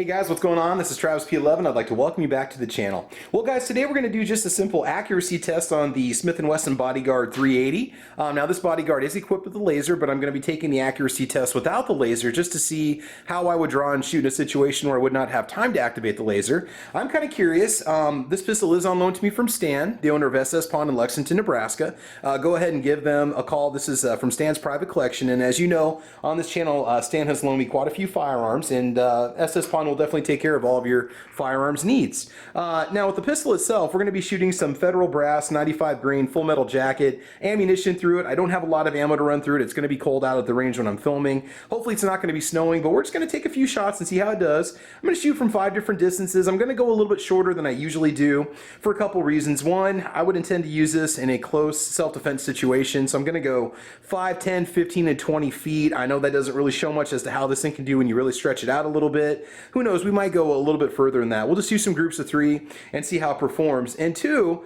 Hey guys, what's going on? This is Travis P11. I'd like to welcome you back to the channel. Well guys, today we're going to do just a simple accuracy test on the Smith & Wesson Bodyguard 380. Now this bodyguard is equipped with a laser, but I'm going to be taking the accuracy test without the laser just to see how I would draw and shoot in a situation where I would not have time to activate the laser. I'm kind of curious. This pistol is on loan to me from Stan, the owner of SS Pawn in Lexington, Nebraska. Go ahead and give them a call. This is from Stan's private collection, and as you know, on this channel, Stan has loaned me quite a few firearms, and SS Pawn will definitely take care of all of your firearms needs. Now with the pistol itself, we're going to be shooting some Federal Brass 95 grain full metal jacket ammunition through it. I don't have a lot of ammo to run through it. It's going to be cold out at the range when I'm filming. Hopefully it's not going to be snowing, but we're just going to take a few shots and see how it does. I'm going to shoot from 5 different distances. I'm going to go a little bit shorter than I usually do for a couple reasons. One, I would intend to use this in a close self-defense situation, so I'm going to go 5, 10, 15, and 20 feet. I know that doesn't really show much as to how this thing can do when you really stretch it out a little bit. Who knows, we might go a little bit further than that. We'll just use some groups of 3 and see how it performs. And 2,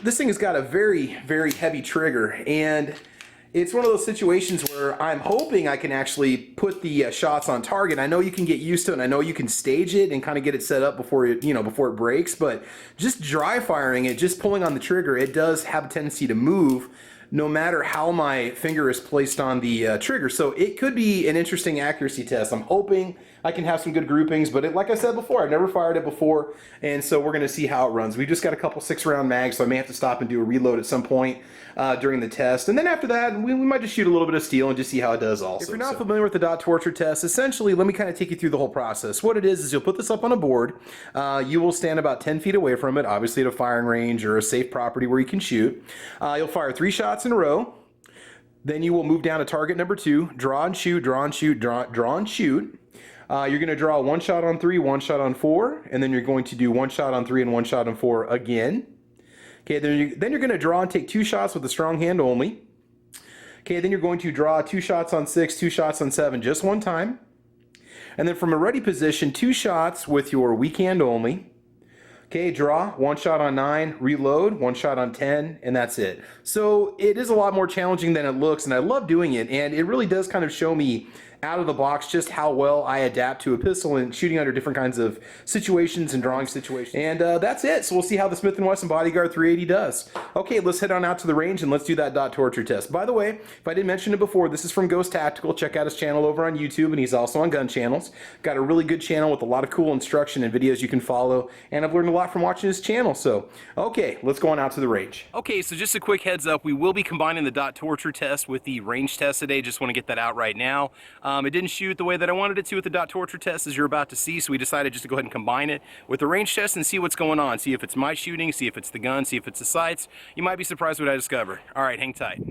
this thing has got a very, very heavy trigger, and it's one of those situations where I'm hoping I can actually put the shots on target. I know you can get used to it, and I know you can stage it and kind of get it set up before it, before it breaks, but just dry firing it, just pulling on the trigger, it does have a tendency to move no matter how my finger is placed on the trigger. So it could be an interesting accuracy test. I'm hoping I can have some good groupings, but like I said before, I've never fired it before, and so we're going to see how it runs. We just got a couple 6-round mags, so I may have to stop and do a reload at some point during the test, and then after that, we might just shoot a little bit of steel and just see how it does also. If you're not familiar with the dot torture test, essentially, let me kind of take you through the whole process. What it is you'll put this up on a board. You will stand about 10 feet away from it, obviously at a firing range or a safe property where you can shoot. You'll fire 3 shots in a row. Then you will move down to target number 2, draw and shoot, draw and shoot, draw and shoot. You're going to draw 1 shot on 3, 1 shot on 4, and then you're going to do 1 shot on 3 and 1 shot on 4 again. Okay, then you're going to draw and take 2 shots with a strong hand only. Okay, then you're going to draw 2 shots on 6, 2 shots on 7, just 1 time. And then from a ready position, 2 shots with your weak hand only. Okay, draw, 1 shot on 9, reload, 1 shot on 10, and that's it. So it is a lot more challenging than it looks, and I love doing it, and it really does kind of show me out of the box just how well I adapt to a pistol and shooting under different kinds of situations and drawing situations. And that's it. So we'll see how the Smith & Wesson Bodyguard 380 does. Okay, let's head on out to the range and let's do that dot torture test. By the way, if I didn't mention it before, this is from Ghost Tactical. Check out his channel over on YouTube, and he's also on gun channels. Got a really good channel with a lot of cool instruction and videos you can follow, and I've learned a lot from watching his channel. So, okay, let's go on out to the range. Okay, so just a quick heads up, we will be combining the dot torture test with the range test today. Just want to get that out right now. It didn't shoot the way that I wanted it to with the dot torture test, as you're about to see, so we decided just to go ahead and combine it with the range test and see what's going on. See if it's my shooting, see if it's the gun, see if it's the sights. You might be surprised what I discover. All right, hang tight.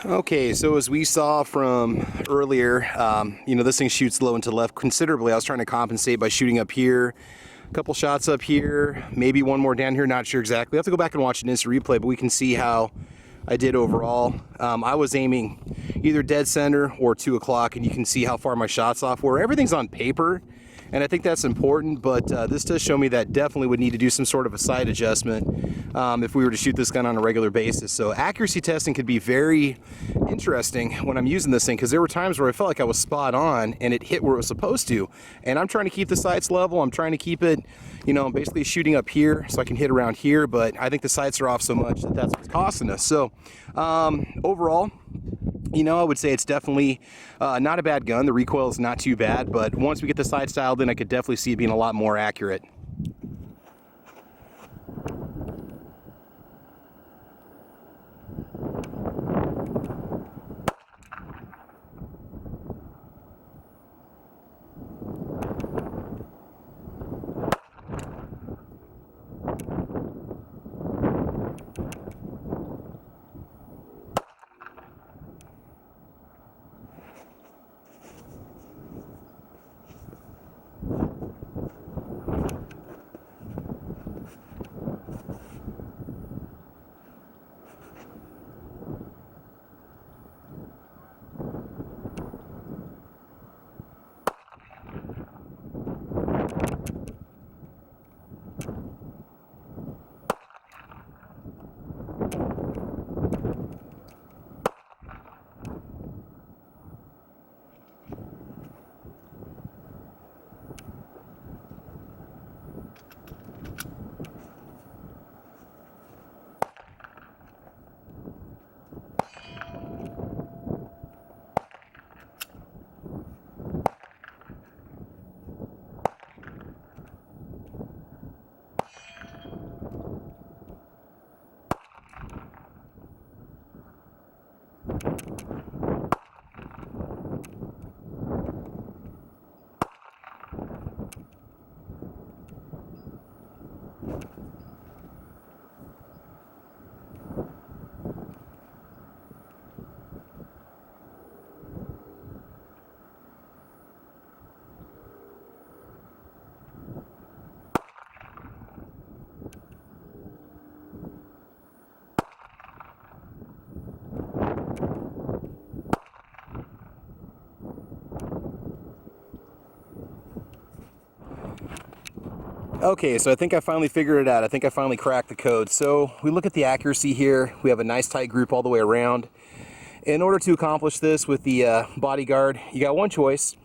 Okay, so as we saw from earlier, you know, this thing shoots low and to left considerably. I was trying to compensate by shooting up here, a couple shots up here, maybe one more down here, not sure exactly. I have to go back and watch an instant replay, but we can see how I did overall. I was aiming either dead center or 2 o'clock, and you can see how far my shots off were. Everything's on paper, and I think that's important, but this does show me that definitely would need to do some sort of a sight adjustment if we were to shoot this gun on a regular basis. So accuracy testing could be very interesting when I'm using this thing, because there were times where I felt like I was spot on and it hit where it was supposed to. And I'm trying to keep the sights level. I'm trying to keep it, you know, basically shooting up here so I can hit around here, but I think the sights are off so much that that's what's costing us. So overall, you know, I would say it's definitely not a bad gun. The recoil is not too bad, but once we get the sights dialed in, I could definitely see it being a lot more accurate. Okay, so I think I finally figured it out. I think I finally cracked the code. So we look at the accuracy here. We have a nice tight group all the way around. In order to accomplish this with the Bodyguard, you got one choice,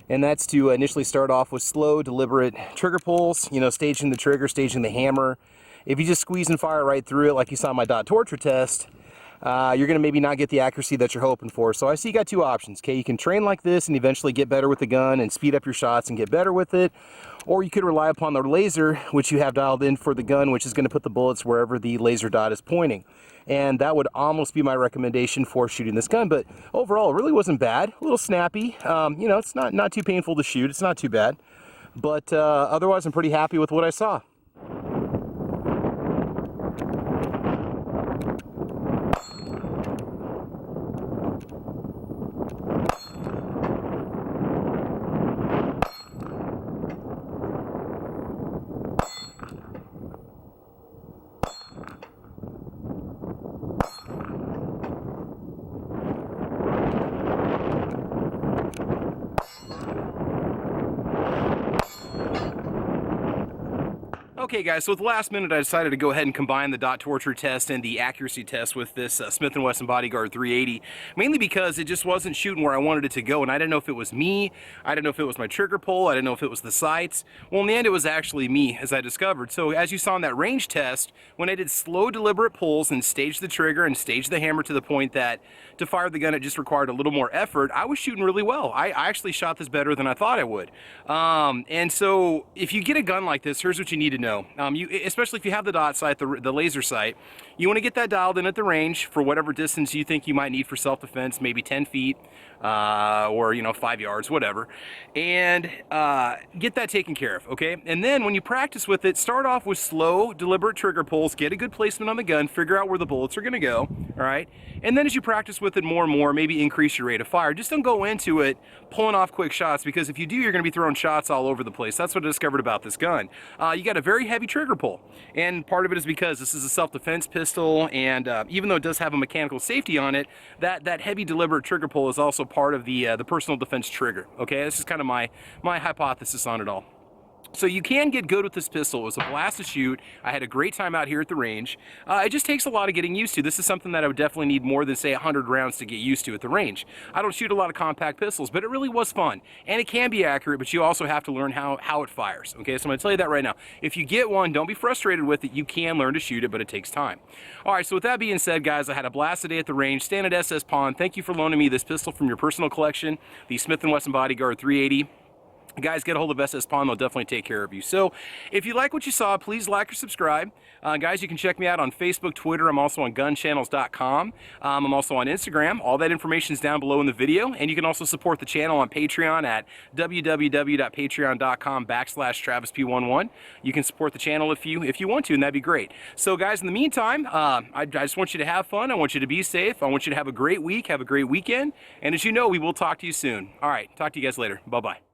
and that's to initially start off with slow, deliberate trigger pulls, you know, staging the trigger, staging the hammer. If you just squeeze and fire right through it like you saw in my dot torture test, you're going to maybe not get the accuracy that you're hoping for. So I see you got two options. Okay, you can train like this and eventually get better with the gun and speed up your shots and get better with it. Or you could rely upon the laser, which you have dialed in for the gun, which is going to put the bullets wherever the laser dot is pointing. And that would almost be my recommendation for shooting this gun. But overall, it really wasn't bad. A little snappy. You know, it's not too painful to shoot. It's not too bad. But otherwise, I'm pretty happy with what I saw. Okay guys, so at the last minute I decided to go ahead and combine the dot torture test and the accuracy test with this Smith & Wesson Bodyguard 380, mainly because it just wasn't shooting where I wanted it to go, and I didn't know if it was me, I didn't know if it was my trigger pull, I didn't know if it was the sights. Well, in the end it was actually me, as I discovered. So as you saw in that range test, when I did slow deliberate pulls and staged the trigger and staged the hammer to the point that to fire the gun it just required a little more effort, I was shooting really well. I actually shot this better than I thought I would. And so if you get a gun like this, here's what you need to know. know. Especially if you have the dot sight, the laser sight, you want to get that dialed in at the range for whatever distance you think you might need for self-defense, maybe 10 feet or, 5 yards, whatever, and get that taken care of, okay? And then when you practice with it, start off with slow, deliberate trigger pulls, get a good placement on the gun, figure out where the bullets are going to go, all right? And then as you practice with it more and more, maybe increase your rate of fire. Just don't go into it pulling off quick shots, because if you do, you're going to be throwing shots all over the place. That's what I discovered about this gun. You got a very heavy trigger pull, and part of it is because this is a self-defense pistol, and even though it does have a mechanical safety on it, that heavy deliberate trigger pull is also part of the personal defense trigger. Okay, this is kind of my hypothesis on it all. So you can get good with this pistol. It was a blast to shoot. I had a great time out here at the range. It just takes a lot of getting used to. This is something that I would definitely need more than, say, 100 rounds to get used to at the range. I don't shoot a lot of compact pistols, but it really was fun. And it can be accurate, but you also have to learn how it fires. Okay, so I'm going to tell you that right now. If you get one, don't be frustrated with it. You can learn to shoot it, but it takes time. All right, so with that being said, guys, I had a blast today at the range. Stan at SS Pawn, thank you for loaning me this pistol from your personal collection, the Smith & Wesson Bodyguard 380. Guys, get a hold of SS Pawn. They'll definitely take care of you. So if you like what you saw, please like or subscribe. Guys, you can check me out on Facebook, Twitter. I'm also on gunchannels.com. I'm also on Instagram. All that information is down below in the video. And you can also support the channel on Patreon at www.patreon.com/TravisP11. You can support the channel if you want to, and that'd be great. So guys, in the meantime, I just want you to have fun. I want you to be safe. I want you to have a great week, have a great weekend. And as you know, we will talk to you soon. All right, talk to you guys later. Bye-bye.